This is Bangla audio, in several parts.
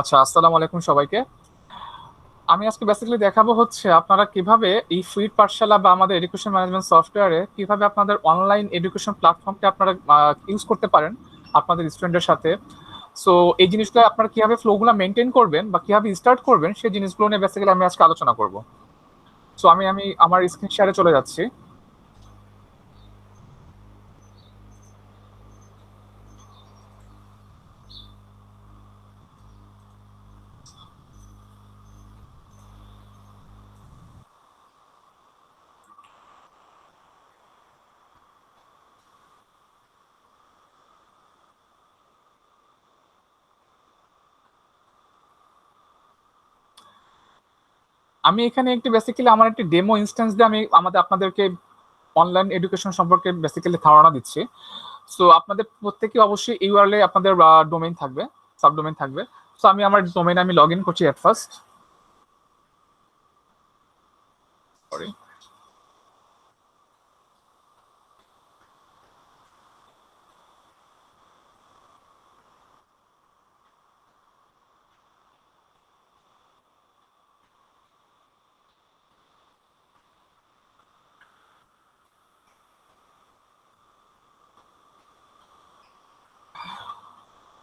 আচ্ছা, আসসালামু আলাইকুম সবাইকে। আমি আজকে বেসিক্যালি দেখাবো হচ্ছে আপনারা কিভাবে এই ফ্রি পাঠশালা বা আমাদের এডুকেশন ম্যানেজমেন্ট সফটওয়্যারে কিভাবে আপনাদের অনলাইন এডুকেশন প্ল্যাটফর্মকে আপনারা ইউজ করতে পারেন আপনাদের স্টুডেন্টের সাথে। সো এই জিনিসগুলো আপনারা কিভাবে ফ্লোগুলো মেনটেন করবেন বা কিভাবে স্টার্ট করবেন সেই জিনিসগুলো নিয়ে বেসিক্যালি আমি আজকে আলোচনা করব। সো আমি আমি আমার স্ক্রিন শেয়ারে চলে যাচ্ছি। আমি এখানে একটি বেসিক্যালি আমার একটি ডেমো ইনস্ট্যান্স দিয়ে আমি আপনাদেরকে অনলাইন এডুকেশন সম্পর্কে বেসিক্যালি ধারণা দিচ্ছি। সো আপনাদের প্রত্যেকে অবশ্যই ইউআরএল আপনাদের ডোমেইন থাকবে, সাবডোমেইন থাকবে। সো আমি আমার ডোমেইনে আমি লগ ইন করছি at first. Sorry.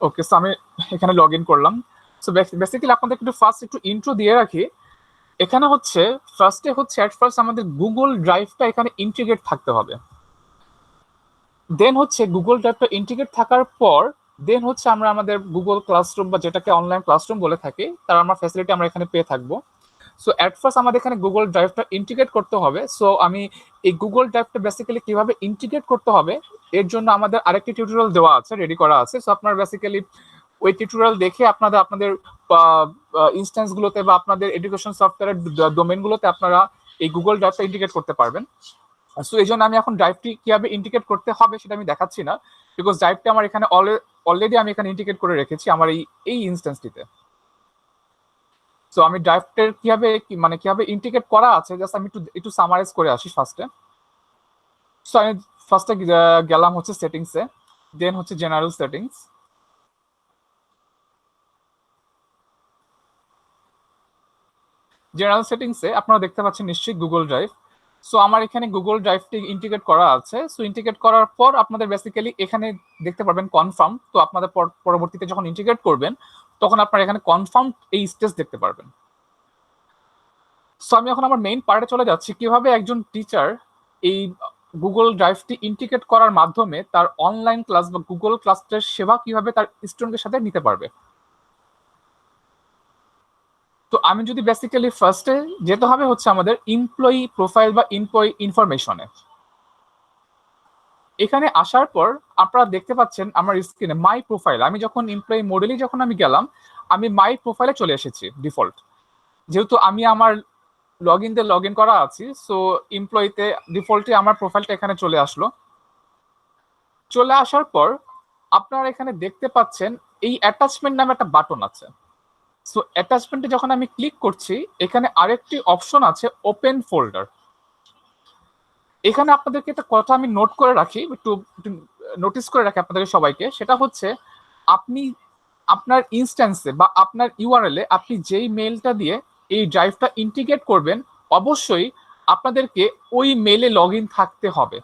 Okay, so আমি এখানে লগ ইন করলাম। সো বেসিক্যালি আপনাদের একটু ফার্স্ট একটু ইন্ট্রো দিয়ে রাখি। এখানে হচ্ছে ফার্স্টে হচ্ছে এট ফার্স্ট আমাদের গুগল ড্রাইভটা এখানে ইন্টিগ্রেট থাকতে হবে। দেন হচ্ছে গুগল ড্রাইভটা ইন্টিগ্রেট থাকার পর দেন হচ্ছে আমরা আমাদের গুগল ক্লাসরুম বা যেটাকে অনলাইন ক্লাসরুম বলে থাকি তার আমরা ফ্যাসিলিটি আমরা এখানে পেয়ে থাকবো। সো এট ফার্স্ট আমাদের এখানে গুগল ড্রাইভটা ইন্টিগ্রেট করতে হবে। সো আমি এই গুগল ড্রাইভটা বেসিক্যালি কিভাবে ইন্টিগ্রেট করতে হবে এর জন্য আমাদের আরেকটি টিউটোরিয়াল দেওয়া আছে, রেডি করা আছে। সো আপনারা বেসিক্যালি ওই টিউটোরিয়াল দেখে আপনাদের আপনাদের ইনস্ট্যান্স গুলোতে বা আপনাদের এডুকেশন সফটওয়্যারের ডোমেন গুলোতে আপনারা এই গুগল ড্রাইভটা ইন্টিগ্রেট করতে পারবেন। সো এই জন্য আমি এখন ড্রাইভটি কিভাবে ইন্টিগ্রেট করতে হবে সেটা আমি দেখাচ্ছি না, বিকজ ড্রাইভটা আমার এখানে অলরেডি আমি এখানে ইন্টিগ্রেট করে রেখেছি আমার এই ইনস্ট্যান্সটিতে। সো আমি ড্রাইভটার কিভাবে মানে কিভাবে ইন্টিগ্রেট করা আছে জাস্ট আমি একটু একটু সামারাইজ করে আসি ফার্স্টে। সো আমি ফার্স্টে গেলাম হচ্ছে সেটিংসে, দেন হচ্ছে জেনারেল সেটিংস। জেনারেল সেটিংসে আপনারা দেখতে পাচ্ছেন নিশ্চয়ই গুগল ড্রাইভ। সো আমার এখানে গুগল ড্রাইভটি ইন্টিগ্রেট করা আছে। সো ইন্টিগ্রেট করার পর আপনাদের বেসিক্যালি এখানে দেখতে পারবেন কনফার্ম। তো আপনাদের পরবর্তীতে যখন ইন্টিগ্রেট করবেন তখন আপনারা এখানে কনফার্ম এই স্টেজ দেখতে পারবেন। সো আমি এখন আমার মেইন পার্টে চলে যাচ্ছি কিভাবে একজন টিচার এই গুগল ড্রাইভটি ইন্টিগ্রেট করার মাধ্যমে তার অনলাইন ক্লাস বা গুগল ক্লাসের সেবা কিভাবে তার স্টুডেন্টের সাথে নিতে পারবে। তো আমি যদি বেসিক্যালি ফার্স্টে যেতে হবে হচ্ছে আমাদের এমপ্লয়ি প্রোফাইল বা এমপ্লয়ি ইনফরমেশনে। এখানে আসার পর আপনারা দেখতে পাচ্ছেন আমার স্ক্রিনে মাই প্রোফাইল। আমি যখন এমপ্লয়ি মডেলে যখন আমি গেলাম আমি মাই প্রোফাইলে চলে এসেছি ডিফল্ট, যেহেতু আমি আমার লগ ইন দিয়ে লগ ইন করা আছি। সো এমপ্লয়িতে ডিফল্টে আমার প্রোফাইলটা এখানে চলে আসলো। চলে আসার পর আপনারা এখানে দেখতে পাচ্ছেন এই অ্যাটাচমেন্ট নামে একটা বাটন আছে। সো অ্যাটাচমেন্টে যখন আমি ক্লিক করছি এখানে আরেকটি অপশন আছে ওপেন ফোল্ডার। এখানে আপনাদেরকে একটা কথা আমি নোট করে রাখি, একটু নোটিস করে রাখি আপনাদের সবাইকে, সেটা হচ্ছে আপনি আপনার ইনস্ট্যান্সে বা আপনার ইউআরএল এ আপনি যেই মেইলটা দিয়ে এই ড্রাইভটা ইন্টিগ্রেট করবেন অবশ্যই আপনাদেরকে ওই মেইলে লগ ইন থাকতে হবে,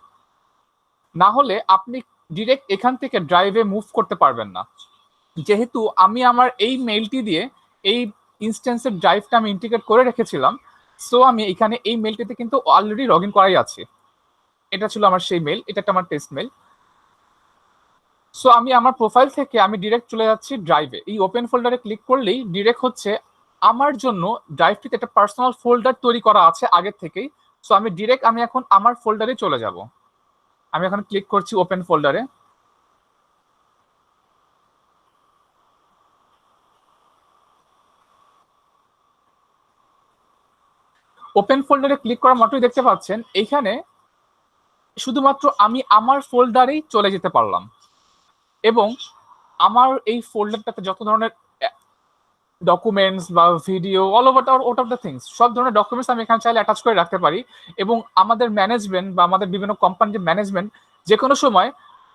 না হলে আপনি ডিরেক্ট এখান থেকে ড্রাইভে মুভ করতে পারবেন না। যেহেতু আমি আমার এই মেইলটি দিয়ে এই ইনস্ট্যান্সের ড্রাইভটা আমি ইন্টিগ্রেট করে রেখেছিলাম, সো আমি এখানে এই মেইলটিতে কিন্তু অলরেডি লগ ইন করাই আছে। এটা ছিল আমার সেই মেইল, এটা একটা আমার টেস্ট মেইল। সো আমি আমার প্রোফাইল থেকে আমি ডিরেক্ট চলে যাচ্ছি ড্রাইভে। এই ওপেন ফোল্ডারে ক্লিক করলেই ডিরেক্ট হচ্ছে আমার জন্য ড্রাইভটিতে একটা পার্সোনাল ফোল্ডার তৈরি করা আছে আগে থেকেই। সো আমি ডিরেক্ট আমি এখন আমার ফোল্ডারে চলে যাব। আমি এখন ক্লিক করছি ওপেন ফোল্ডারে। ওপেন ফোল্ডারে ক্লিক করার মাত্রই দেখতে পাচ্ছেন এইখানে শুধুমাত্র আমি আমার ফোল্ডারেই চলে যেতে পারলাম, এবং আমার এই ফোল্ডারটাতে যত ধরনের ডকুমেন্টস বা video all over out of the things সব ধরনের ডকুমেন্টস আমি এখানে চাইলে অ্যাটাচ করে রাখতে পারি। এবং আমাদের ম্যানেজমেন্ট বা আমাদের বিভিন্ন কোম্পানির ম্যানেজমেন্ট যে কোনো সময়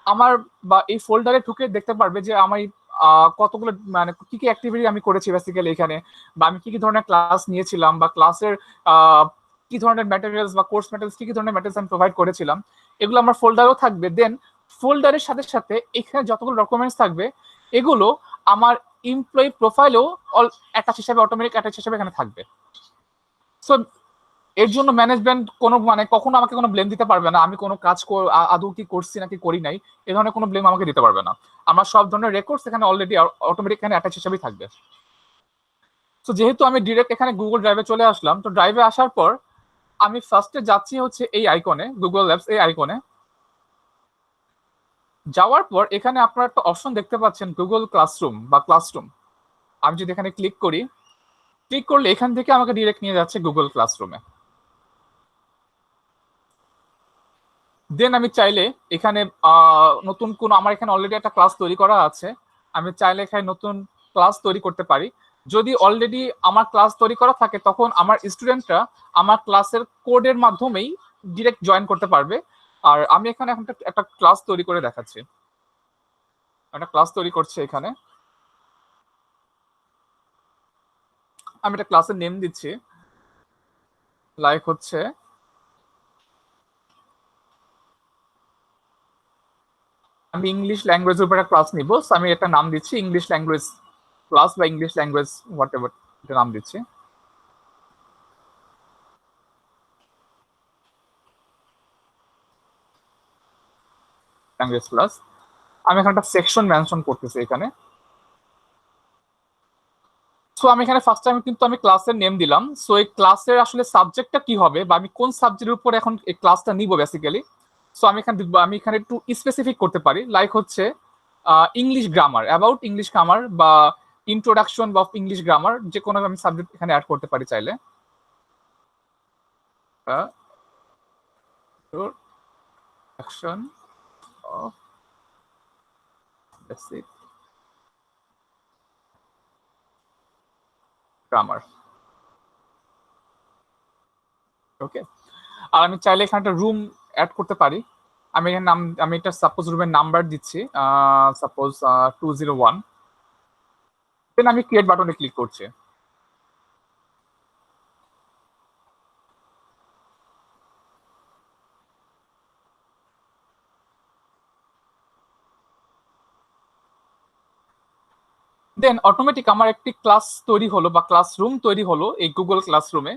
আমার বা এই ফোল্ডারে ঢুকে দেখতে পারবে যে কতগুলো মানে কি কি অ্যাক্টিভিটি আমি করেছি বেসিক্যালি এখানে, বা আমি কি কি ধরনের ক্লাস নিয়েছিলাম, বা ক্লাসের কি ধরনের ম্যাটেরিয়ালস বা কোর্স ম্যাটেরিয়ালস, কি কি ধরনের ম্যাটেরিয়ালস আমি প্রোভাইড করেছিলাম, এগুলো আমার ফোল্ডারও থাকবে। দেন ফোল্ডারের সাথে সাথে এখানে যতগুলো ডকুমেন্টস থাকবে এগুলো আমার এমপ্লয়ি প্রোফাইলেও অ্যাটাচ হিসেবে, অটোমেটিক অ্যাটাচ হিসেবে এখানে থাকবে। সো এর জন্য ম্যানেজমেন্ট কোনো মানে কখনো আমাকে কোনো ব্লেম দিতে পারবে না আমি কোনো কাজ আদৌ কি করছি নাকি করি নাই, এই ধরনের কোনো ব্লেম আমাকে দিতে পারবে না। আমার সব ধরনের রেকর্ডস এখানে অলরেডি অটোমেটিক এখানে অ্যাটাচ হিসেবেই থাকবে। তো যেহেতু আমি ডিরেক্ট এখানে গুগল ড্রাইভে চলে আসলাম, তো ড্রাইভে আসার পর আমি ফার্স্টে যাচ্ছি হচ্ছে এই আইকনে, গুগল ল্যাবস এই আইকনে। যাওয়ার পর এখানে আপনারা একটা অপশন দেখতে পাচ্ছেন গুগল ক্লাসরুম বা ক্লাসরুম। আমি যদি এখানে ক্লিক করি, ক্লিক করলে এখান থেকে আমাকে ডিরেক্ট নিয়ে যাচ্ছে গুগল ক্লাসরুমে। দেন আমি চাইলে এখানে নতুন কোন, আমার এখানে অলরেডি একটা ক্লাস তৈরি করা আছে, আমি চাইলে এখানে নতুন ক্লাস তৈরি করতে পারি। যদি অলরেডি আমার ক্লাস তৈরি করা থাকে তখন আমার স্টুডেন্টরা আমার ক্লাসের কোডের মাধ্যমেই ডিরেক্ট জয়েন করতে পারবে। আর আমি এখানে এখন একটা ক্লাস তৈরি করে দেখাচ্ছি, একটা ক্লাস তৈরি করছে এখানে। আমি একটা ক্লাসের নেম দিচ্ছি, লাইক হচ্ছে আমি ইংলিশ ল্যাঙ্গুয়েজের উপর একটা ক্লাস নিব, আমি একটা নাম দিচ্ছি ইংলিশ ল্যাঙ্গুয়েজ ক্লাস বা ইংলিশ ল্যাঙ্গুয়েজ হোয়াট এভার এটা নাম দিচ্ছি। Language class. আমি এখানে একটা সেকশন মেনশন করতেছি এখানে। সো আমি এখানে ফার্স্ট টাইম কিন্তু আমি ক্লাসের নেম দিলাম। সো এই ক্লাসের আসলে সাবজেক্টটা কি হবে বা আমি কোন সাবজেক্টের উপর এখন এই ক্লাসটা নিব বেসিক্যালি। সো আমি এখানে আমি এখানে একটু স্পেসিফিক করতে পারি, লাইক হচ্ছে English grammar, about English grammar বা ইন্ট্রোডাকশন অফ ইংলিশ গ্রামার, যে কোনো আমি সাবজেক্ট এখানে অ্যাড করতে পারি চাইলে। Introduction of basic grammar. Okay. আর আমি চাইলে এখানে একটা রুম অ্যাড করতে পারি। আমি এখানে নাম, আমি একটা সাপোজ রুমের নাম্বার দিচ্ছি, সাপোজ 201। দেন আমি ক্রিয়েট বাটনে ক্লিক করছি। দেন অটোমেটিক আমার একটি ক্লাস তৈরি হলো বা ক্লাসরুম তৈরি হলো এই গুগল ক্লাসরুমে।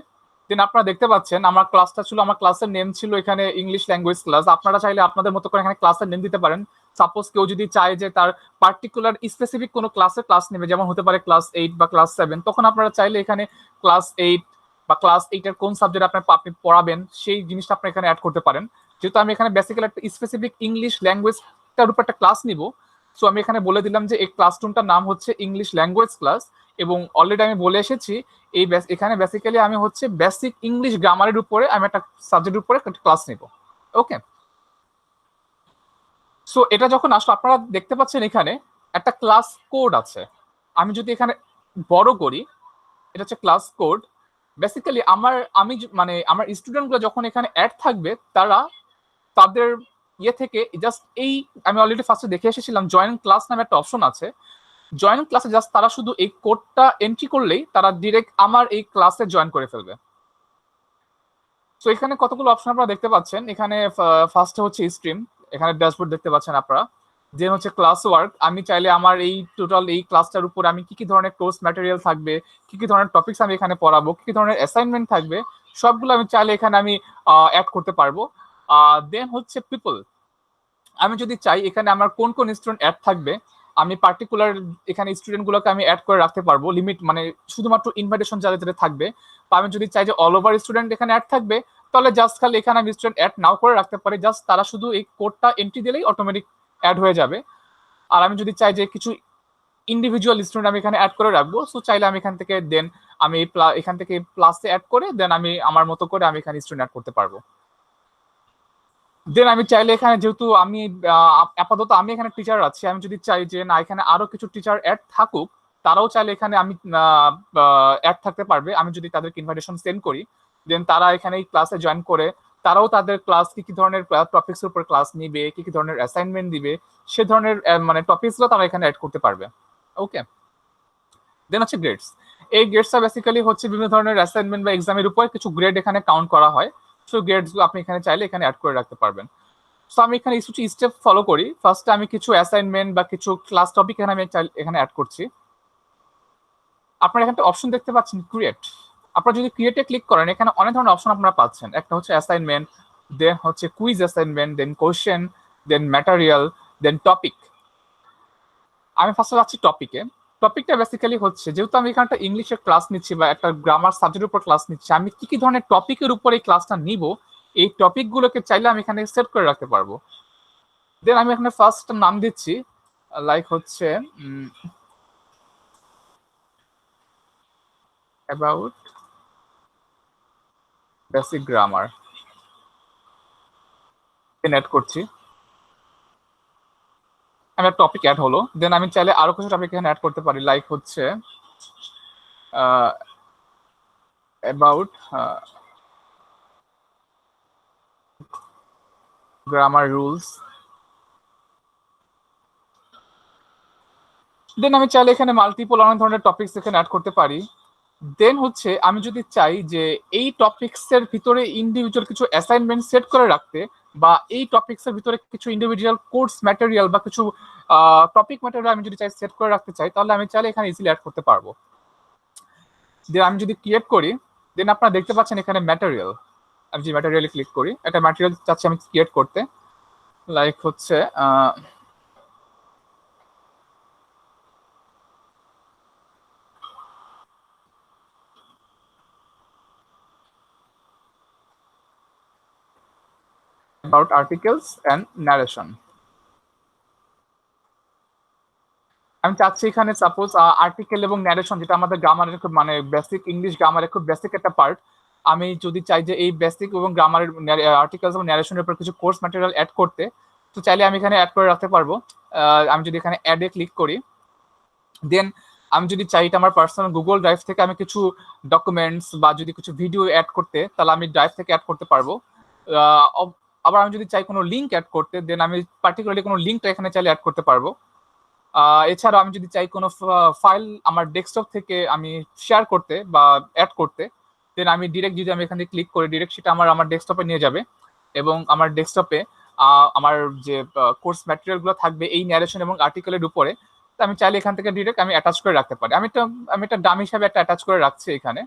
দেন আপনারা দেখতে পাচ্ছেন আমার ক্লাসটা ছিল, আমার ক্লাসের নেম ছিল এখানে ইংলিশ ল্যাঙ্গুয়েজ ক্লাস। আপনারা চাইলে আপনাদের মতো করে এখানে ক্লাসের নেম দিতে পারেন। সাপোজ কেউ যদি চায় যে তার পার্টিকুলার স্পেসিফিক কোনো ক্লাসের ক্লাস নেবে, যেমন হতে পারে ক্লাস 8 বা ক্লাস 7, তখন আপনারা চাইলে এখানে ক্লাস 8 বা ক্লাস 8 এর কোন সাবজেক্ট আপনি পড়াবেন সেই জিনিসটা আপনি এখানে অ্যাড করতে পারেন। যেহেতু আমি এখানে বেসিক্যালি একটা স্পেসিফিক ইংলিশ ল্যাঙ্গুয়েজটার উপর একটা ক্লাস নিব, সো আমি এখানে বলে দিলাম যে এই ক্লাসরুমটার নাম হচ্ছে ইংলিশ ল্যাঙ্গুয়েজ ক্লাস। এবং অলরেডি আমি বলে এসেছি এই এখানে বেসিক্যালি আমি হচ্ছে বেসিক ইংলিশ গ্রামারের উপরে আমি একটা সাবজেক্টের উপরে একটা ক্লাস নিব। ওকে। সো এটা যখন আসলো আপনারা দেখতে পাচ্ছেন এখানে একটা ক্লাস কোড আছে। আমি যদি এখানে বড় করি, এটা হচ্ছে ক্লাস কোড। বেসিক্যালি আমি মানে আমার স্টুডেন্টগুলো যখন এখানে অ্যাড থাকবে তারা তাদের ইয়ে থেকে জাস্ট এই, আমি অলরেডি ফার্স্টে দেখে এসেছিলাম জয়েন ক্লাস নামে একটা অপশন আছে। জয়েন ক্লাসে জাস্ট তারা শুধু এই কোডটা এন্ট্রি করলেই তারা ডিরেক্ট আমার এই ক্লাসে জয়েন করে ফেলবে। সো এখানে কতগুলো অপশন আপনারা দেখতে পাচ্ছেন। এখানে ফার্স্টে হচ্ছে স্ট্রিম, এখানে ড্যাশবোর্ড দেখতে পাচ্ছেন আপনারা। যে হচ্ছে ক্লাস ওয়ার্ক, আমি চাইলে আমার এই টোটাল এই ক্লাসটার উপর আমি কি কি ধরনের কোর্স ম্যাটেরিয়াল থাকবে, কি কি ধরনের টপিকস আমি এখানে পড়াবো, কি কি ধরনের অ্যাসাইনমেন্ট থাকবে, সবগুলো আমি চাইলে এখানে আমি অ্যাড করতে পারবো। দেন হচ্ছে পিপল, আমি যদি চাই এখানে আমার কোন কোন স্টুডেন্ট অ্যাড থাকবে, আমি পার্টিকুলার এখানে স্টুডেন্টগুলোকে আমি অ্যাড করে রাখতে পারবো, লিমিট মানে শুধুমাত্র ইনভাইটেশন যাদের যাদের থাকবে। বা আমি যদি চাই যে অল ওভার স্টুডেন্ট এখানে অ্যাড থাকবে, তাহলে জাস্ট খালি এখানে আমি স্টুডেন্ট অ্যাড নাও করে রাখতে পারি, জাস্ট তারা শুধু এই কোডটা এন্ট্রি দিলেই অটোমেটিক অ্যাড হয়ে যাবে। আর আমি যদি চাই যে কিছু ইন্ডিভিজুয়াল স্টুডেন্ট আমি এখানে অ্যাড করে রাখবো, সো চাইলে আমি এখান থেকে দেন আমি এখান থেকে প্লাসে অ্যাড করে দেন আমি আমার মতো করে আমি এখানে স্টুডেন্ট অ্যাড করতে পারবো। দেন আমি চাইলে এখানে যেহেতু আমি আপাতত আমি এখানে টিচার আছি, আমি যদি চাই যে না এখানে আরো কিছু টিচার অ্যাড থাকুক, তারাও চাইলে এখানে আমি অ্যাড থাকতে পারবে। আমি যদি তাদেরকে ইনভাইটেশন সেন্ড করি, দেন তারা এখানে এই ক্লাসে জয়েন করে তারাও তাদের ক্লাস কি কি ধরনের টপিক্স এর উপর ক্লাস নিবে, কি কি ধরনের অ্যাসাইনমেন্ট দিবে, সে ধরনের মানে টপিকসগুলো তারা এখানে অ্যাড করতে পারবে। ওকে, দেন হচ্ছে গ্রেডস। এই গ্রেডসটা বেসিক্যালি হচ্ছে বিভিন্ন ধরনের অ্যাসাইনমেন্ট বা এক্সামের উপর কিছু গ্রেড এখানে কাউন্ট করা হয়। সো গ্রেডসগুলো আপনি এখানে চাইলে এখানে অ্যাড করে রাখতে পারবেন। সো আমি এখানে কিছু স্টেপ ফলো করি। ফার্স্টে আমি কিছু অ্যাসাইনমেন্ট বা কিছু ক্লাস টপিক এখানে আমি এখানে অ্যাড করছি। আপনারা এখানে অপশন দেখতে পাচ্ছেন ক্রিয়েট। আপনারা যদি ক্রিয়েটে ক্লিক করেন এখানে অনেক ধরনের অপশন আপনারা পাচ্ছেন। একটা হচ্ছে অ্যাসাইনমেন্ট, দেন হচ্ছে কুইজ অ্যাসাইনমেন্ট, দেন কোশ্চেন, দেন ম্যাটেরিয়াল, দেন টপিক। আমি ফার্স্টে যাচ্ছি টপিকে। টপিকটা বেসিক্যালি হচ্ছে, যেহেতু আমি এখানে একটা ইংলিশের ক্লাস নিচ্ছি বা একটা গ্রামার সাবজেক্টের উপর ক্লাস নিচ্ছি, আমি কি কি ধরনের টপিকের উপর এই ক্লাসটা নিব, এই টপিকগুলোকে চাইলে আমি এখানে সেট করে রাখতে পারবো। দেন আমি এখানে ফার্স্ট নাম দিচ্ছি, লাইক হচ্ছে about basic grammar, then add করছি। আমার টপিক অ্যাড হলো। দেন আমি চাইলে আরো কিছু টপিক এখানে অ্যাড করতে পারি, লাইক হচ্ছে অ্যাবাউট গ্রামার রুলস। দেন আমি চাইলে এখানে মাল্টিপল অনেক ধরনের টপিকস এখানে অ্যাড করতে পারি। দেন হচ্ছে আমি যদি চাই যে এই টপিকস এর ভিতরে ইন্ডিভিজুয়াল কিছু অ্যাসাইনমেন্ট সেট করে রাখতে, বা এই টপিকস এর ভিতরে কিছু ইন্ডিভিজুয়াল কোর্স ম্যাটেরিয়াল বা কিছু টপিক ম্যাটেরিয়াল আমি যদি চাই সেট করে রাখতে চাই, তাহলে আমি চাইলে এখানে ইজিলি অ্যাড করতে পারবো। দেন আমি যদি ক্রিয়েট করি, দেন আপনারা দেখতে পাচ্ছেন এখানে ম্যাটেরিয়াল। আমি যে ম্যাটেরিয়ালে ক্লিক করি, একটা ম্যাটেরিয়াল চাচ্ছি আমি ক্রিয়েট করতে, লাইক হচ্ছে about articles and narration। আমি চাচ্ছি এখানে সাপোজ আর্টিকেল এবং ন্যারেশন, যেটা আমাদের গ্রামারের খুব মানে বেসিক ইংলিশ গ্রামারের খুব বেসিক একটা পার্ট, আমি যদি চাই যে এই বেসিক এবং গ্রামারের আর্টিকেলস এবং ন্যারেশনের উপর কিছু কোর্স ম্যাটেরিয়াল অ্যাড করতে, তো চাইলে আমি এখানে অ্যাড করে রাখতে পারবো। আমি যদি এখানে অ্যাডে ক্লিক করি, দেন আমি যদি চাই এটা আমার পার্সোনাল গুগল ড্রাইভ থেকে আমি কিছু ডকুমেন্টস বা যদি কিছু ভিডিও অ্যাড করতে, তাহলে আমি ড্রাইভ থেকে অ্যাড করতে পারবো। আবার আমি যদি চাই কোনো লিঙ্ক অ্যাড করতে, দেন আমি পার্টিকুলারলি কোনো লিঙ্কটা এখানে চাইলে অ্যাড করতে পারবো। এছাড়াও আমি যদি চাই কোনো ফাইল আমার ডেস্কটপ থেকে আমি শেয়ার করতে বা অ্যাড করতে, দেন আমি ডিরেক্ট যদি আমি এখানে ক্লিক করি, ডিরেক্ট সেটা আমার ডেস্কটপে নিয়ে যাবে, এবং আমার ডেস্কটপে আমার যে কোর্স ম্যাটেরিয়ালগুলো থাকবে এই ন্যারেশন এবং আর্টিকেলের উপরে, তো আমি চাইলে এখান থেকে ডিরেক্ট আমি অ্যাটাচ করে রাখতে পারি। আমি একটা ডাম হিসাবে একটা অ্যাটাচ করে রাখছি এখানে।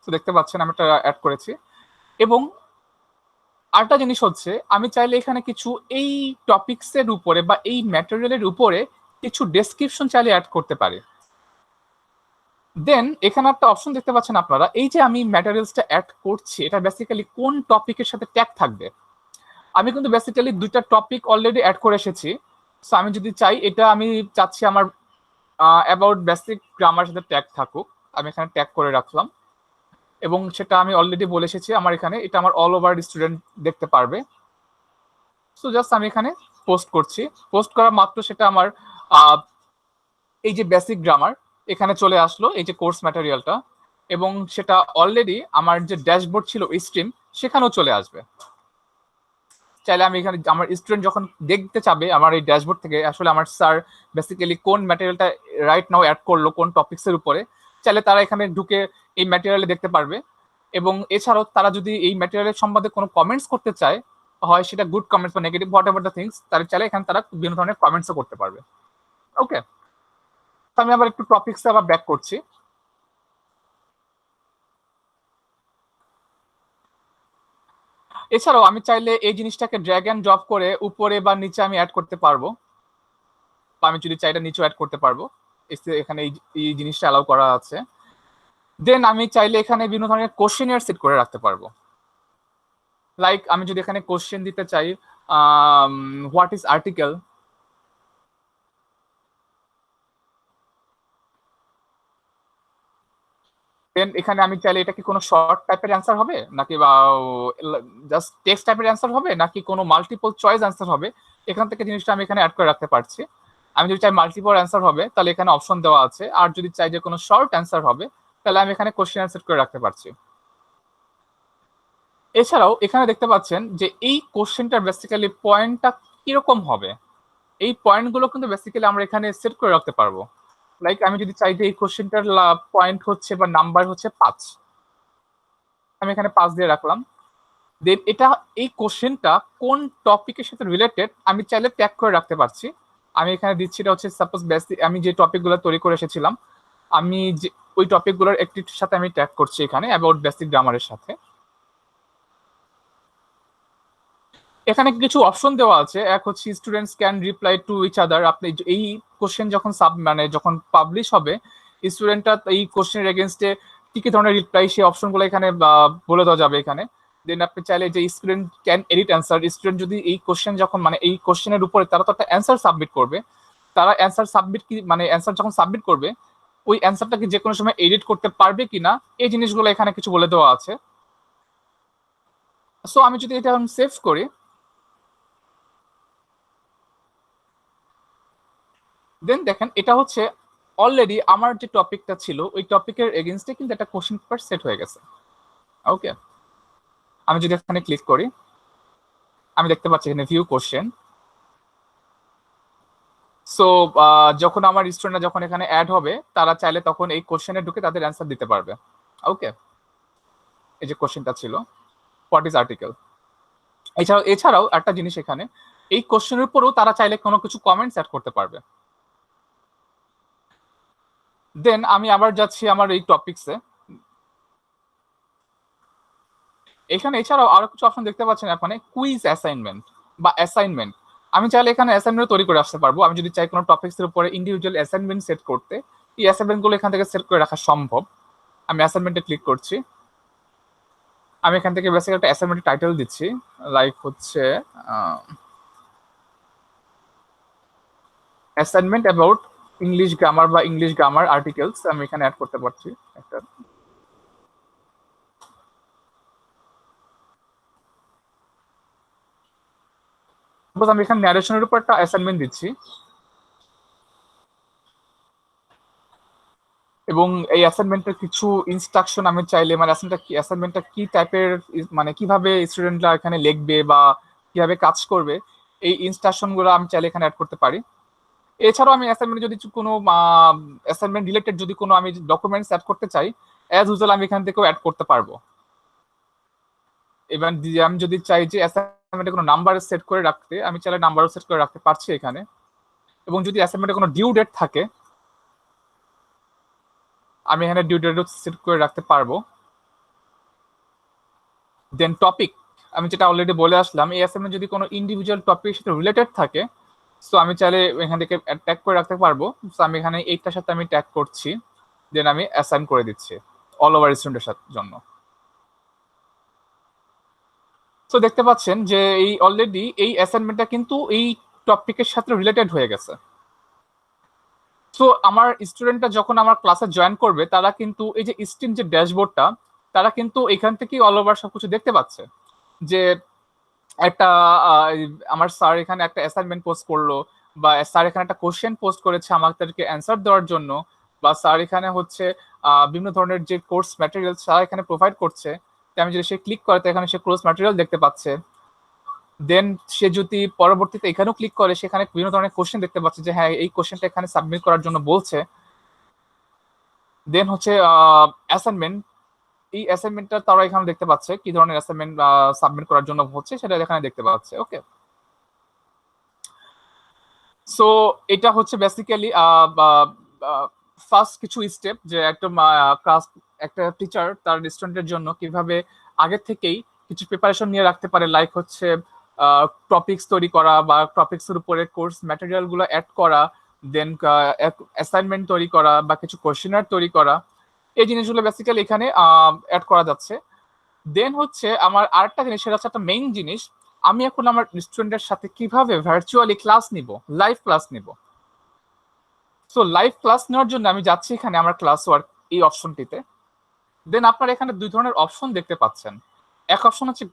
তো দেখতে পাচ্ছেন আমি একটা অ্যাড করেছি। এবং আরেকটা জিনিস হচ্ছে, আমি চাইলে এখানে কিছু এই টপিকস এর উপরে বা এই ম্যাটেরিয়ালের উপরে কিছু ডেসক্রিপশন চাইলে অ্যাড করতে পারি। দেন এখানে একটা অপশন দেখতে পাচ্ছেন আপনারা, এই যে আমি ম্যাটেরিয়ালসটা অ্যাড করছি এটা বেসিক্যালি কোন টপিকের সাথে ট্যাগ থাকবে। আমি কিন্তু বেসিক্যালি দুইটা টপিক অলরেডি অ্যাড করে এসেছি। সো আমি যদি চাই, এটা আমি চাচ্ছি আমার অ্যাবাউট বেসিক গ্রামার সাথে ট্যাগ থাকুক, আমি এখানে ট্যাগ করে রাখলাম, এবং সেটা আমি অলরেডি বলে এসেছি আমার এখানে, এটা আমার অল ওভার স্টুডেন্ট দেখতে পারবে। সো জাস্ট আমি এখানে পোস্ট করছি, পোস্ট করা মাত্র সেটা আমার এই যে বেসিক গ্রামার এখানে চলে আসলো, এই যে কোর্স ম্যাটেরিয়ালটা, এবং সেটা অলরেডি আমার যে ড্যাশবোর্ড ছিল স্ট্রিম সেখানেও চলে আসবে। চাইলে আমি এখানে আমার স্টুডেন্ট যখন দেখতে চাবে আমার এই ড্যাশবোর্ড থেকে আসলে আমার স্যার বেসিক্যালি কোন ম্যাটেরিয়ালটা রাইট নাও অ্যাড করলো কোন টপিক্সের উপরে, চাইলে তারা এখানে ঢুকে এই ম্যাটেরিয়ালে দেখতে পারবে। এবং এছাড়াও তারা যদি এই ম্যাটেরিয়ালের সম্বন্ধে কোনো কমেন্টস করতে চায়, হয় সেটা গুড কমেন্টস বা negative what ever the things, তারা চাইলে এখানে তারা বিভিন্ন ধরনের কমেন্টসও করতে পারবে। ওকে, আমি আবার একটু টপিক্সে আবার ব্যাক করছি। এছাড়াও আমি চাইলে এই জিনিসটাকে ড্র্যাগ এন্ড ড্রপ করে উপরে বা নিচে আমি অ্যাড করতে পারবো, বা আমি যদি চাই এটা নিচেও অ্যাড করতে পারবো। এখানে এই জিনিসটা অ্যালাউ করা আছে। দেন আমি চাইলে এখানে বিভিন্ন ধরনের কোশ্চেনিয়ার সেট করে রাখতে পারবো। লাইক আমি যদি এখানে কোশ্চেন দিতে চাই, হোয়াট ইজ আর্টিকেল, দেন এখানে আমি চাইলে এটা কি কোনো শর্ট টাইপের অ্যান্সার হবে, নাকি বা জাস্ট টেক্সট টাইপের অ্যান্সার হবে, নাকি কোনো মাল্টিপল চয়েস অ্যান্সার হবে, এখান থেকে জিনিসটা আমি এখানে অ্যাড করে রাখতে পারছি। আমি যদি চাই মাল্টিপল অ্যান্সার হবে তাহলে এখানে অপশন দেওয়া আছে, আর যদি চাই যে কোনো শর্ট অ্যান্সার হবে তাহলে আমি এখানে কোশ্চেন সেট করে রাখতে পারছি। এছাড়াও এখানে দেখতে পাচ্ছেন যে এই কোশ্চেনটার বেসিক্যালি পয়েন্টটা কিরকম হবে, এই পয়েন্টগুলো কিন্তু বেসিক্যালি আমরা এখানে সেট করে রাখতে পারবো। লাইক আমি যদি চাই যে এই কোশ্চেনটার পয়েন্ট হচ্ছে বা নাম্বার হচ্ছে 5, আমি এখানে 5 দিয়ে রাখলাম। দেন এটা, এই কোশ্চেনটা কোন টপিকের সাথে রিলেটেড আমি চাইলে ট্যাগ করে রাখতে পারছি। আমি এখানে দিচ্ছি, এটা হচ্ছে সাপোজ বেসিক, আমি যে টপিকগুলো তৈরি করে এসেছিলাম, আমি যে ওই টপিকগুলোর একটির সাথে আমি ট্যাগ করছি এখানে অ্যাবাউট বেসিক গ্রামারের সাথে। এখানে কিছু অপশন দেওয়া আছে, এক হচ্ছে students can reply to each other. আপনি এই কোশ্চেন যখন মানে যখন পাবলিশ হবে, স্টুডেন্টরা এই কোশ্চেনের এগেনস্টে কি কি ধরনের রিপ্লাই, সেই অপশনগুলো এখানে বলে দেওয়া যাবে এখানে। দেন আপনি চাইলে যে student can edit answer, student যদি এই কোশ্চেন যখন মানে এই কোশ্চেনের উপরে তারা তো একটা অ্যান্সার সাবমিট করবে, তারা অ্যান্সার সাবমিট কি মানে অ্যান্সার যখন সাবমিট করবে ওই অ্যান্সারটাকে যে কোনো সময় এডিট করতে পারবে কিনা, এই জিনিসগুলো এখানে কিছু বলে দেওয়া আছে। সো আমি যদি এটা সেভ করি, দেন দেখেন এটা হচ্ছে অলরেডি আমার যে টপিকটা ছিল ওই টপিকের এগেনস্টে কিন্তু একটা কোশ্চেন পেপার সেট হয়ে গেছে। ওকে, আমি যদি এখানে ক্লিক করি, আমি দেখতে পাচ্ছি এখানে ভিউ কোশ্চেন। সো যখন আমার স্টুডেন্টরা যখন এখানে অ্যাড হবে, তারা চাইলে তখন এই কোশ্চেনে ঢুকে তাদের অ্যান্সার দিতে পারবে। ওকে, এই যে কোশ্চেনটা ছিল হোয়াট ইজ আর্টিকেল। এছাড়াও একটা জিনিস এখানে, এই কোশ্চেনের উপরেও তারা চাইলে কোনো কিছু কমেন্টস অ্যাড করতে পারবে। দেন আমি আবার যাচ্ছি আমার এই টপিকসে। এখানে এছাড়াও আরো কিছু অপশন দেখতে পাচ্ছেন এখানে, কুইজ অ্যাসাইনমেন্ট বা অ্যাসাইনমেন্ট। আমি চাইলে এখানে অ্যাসাইনমেন্ট তৈরি করে আসতে পারবো। আমি যদি চাই কোনো টপিক্স এর উপরে ইন্ডিভিজুয়াল অ্যাসাইনমেন্ট সেট করতে, এই অ্যাসাইনমেন্ট গুলো এখান থেকে সেট করে রাখা সম্ভব। আমি অ্যাসাইনমেন্টে ক্লিক করছি, আমি এখান থেকে বেসিক একটা অ্যাসাইনমেন্টের টাইটেল দিচ্ছি, লাইক হচ্ছে অ্যাসাইনমেন্ট অ্যাবাউট ইংলিশ গ্রামার বা ইংলিশ গ্রামার আর্টিকেলস। আমি এখানে অ্যাড করতে পারছি একটা। আমি এখানে ন্যারেশনের উপর একটা অ্যাসাইনমেন্ট দিচ্ছি, এবং এই অ্যাসাইনমেন্টের কিছু ইনস্ট্রাকশন আমি চাইলে মানে অ্যাসাইনমেন্টটা কি টাইপের, মানে কিভাবে স্টুডেন্টরা এখানে লিখবে বা কিভাবে কাজ করবে, এই ইনস্ট্রাকশন গুলো আমি চাইলে এখানে অ্যাড করতে পারি। এছাড়াও আমি অ্যাসাইনমেন্ট যদি কোনো অ্যাসাইনমেন্ট রিলেটেড যদি কোনো আমি ডকুমেন্টস অ্যাড করতে চাই, অ্যাজ ইউজুয়াল আমি এখান থেকেও অ্যাড করতে পারবো। এবার আমি যদি চাই যে অ্যাসাইনমেন্টে কোনো নাম্বার সেট করে রাখতে, আমি চাইলে নাম্বারও সেট করে রাখতে পারছি এখানে। এবং যদি অ্যাসাইনমেন্টে কোনো ডিউ ডেট থাকে, আমি এখানে ডিউ ডেটও সেট করে রাখতে পারবো। দেন টপিক, আমি যেটা অলরেডি বলে আসলাম, এই অ্যাসাইনমেন্ট যদি কোনো ইন্ডিভিজুয়াল টপিকের সাথে রিলেটেড থাকে, সো আমি চাইলে এখান থেকে ট্যাগ করে রাখতে পারবো। সো আমি এখানে এইটার সাথে আমি ট্যাগ করছি, দেন আমি অ্যাসাইন করে দিচ্ছি অল ওভার স্টুডেন্টের জন্য। সো দেখতে পাচ্ছেন যে এই অলরেডি এই অ্যাসাইনমেন্টটা কিন্তু এই টপিকের সাথে রিলেটেড হয়ে গেছে। সো আমার স্টুডেন্টরা যখন আমার ক্লাসে জয়েন করবে, তারা কিন্তু এই যে স্ট্রিম যে ড্যাশবোর্ডটা, তারা কিন্তু এখান থেকেই অল ওভার সবকিছু দেখতে পাচ্ছে যে একটা আমার স্যার এখানে একটা অ্যাসাইনমেন্ট পোস্ট করলো, বা স্যার এখানে একটা কোশ্চেন পোস্ট করেছে আমাদেরকে অ্যান্সার দেওয়ার জন্য, বা স্যার এখানে হচ্ছে বিভিন্ন ধরনের যে কোর্স ম্যাটেরিয়াল স্যার এখানে প্রোভাইড করছে। আমি যদি সে ক্লিক করে, তো এখানে সে কোর্স ম্যাটেরিয়াল দেখতে পাচ্ছে। দেন সে যদি পরবর্তীতে এখানেও ক্লিক করে, সেখানে বিভিন্ন ধরনের কোশ্চেন দেখতে পাচ্ছে যে হ্যাঁ এই কোশ্চেনটা এখানে সাবমিট করার জন্য বলছে। দেন হচ্ছে অ্যাসাইনমেন্ট, এই অ্যাসাইনমেন্টটা তারা এখানে দেখতে পাচ্ছে কি ধরনের অ্যাসাইনমেন্ট সাবমিট করার জন্য হচ্ছে, সেটা এখানে দেখতে পাচ্ছে। ওকে, সো এটা হচ্ছে বেসিক্যালি ফার্স্ট কিছু স্টেপ, যে একটা ক্লাস, একটা টিচার তার স্টুডেন্টের জন্য কিভাবে আগে থেকেই কিছু প্রিপারেশন নিয়ে রাখতে পারে, লাইক হচ্ছে টপিকস তৈরি করা বা টপিকস এর উপরে কোর্স ম্যাটেরিয়াল গুলো অ্যাড করা, দেন অ্যাসাইনমেন্ট তৈরি করা বা কিছু কোশ্চেনার তৈরি করা, এই জিনিসগুলো বেসিক্যালি এখানে অ্যাড করা যাচ্ছে। দেন হচ্ছে আমার আরেকটা জিনিস, সেটা হচ্ছে একটা মেইন জিনিস, আমি এখন আমার স্টুডেন্টের সাথে কিভাবে ভার্চুয়ালি ক্লাস নিব, লাইভ ক্লাস নিব। সো লাইভ ক্লাস নেওয়ার জন্য আমি যাচ্ছি এখানে আমার ক্লাস ওয়ার্ক এই অপশনটিতে। দেন আপনারা এখানে দুই ধরনের অপশন দেখতে পাচ্ছেন, এক অপশন হচ্ছে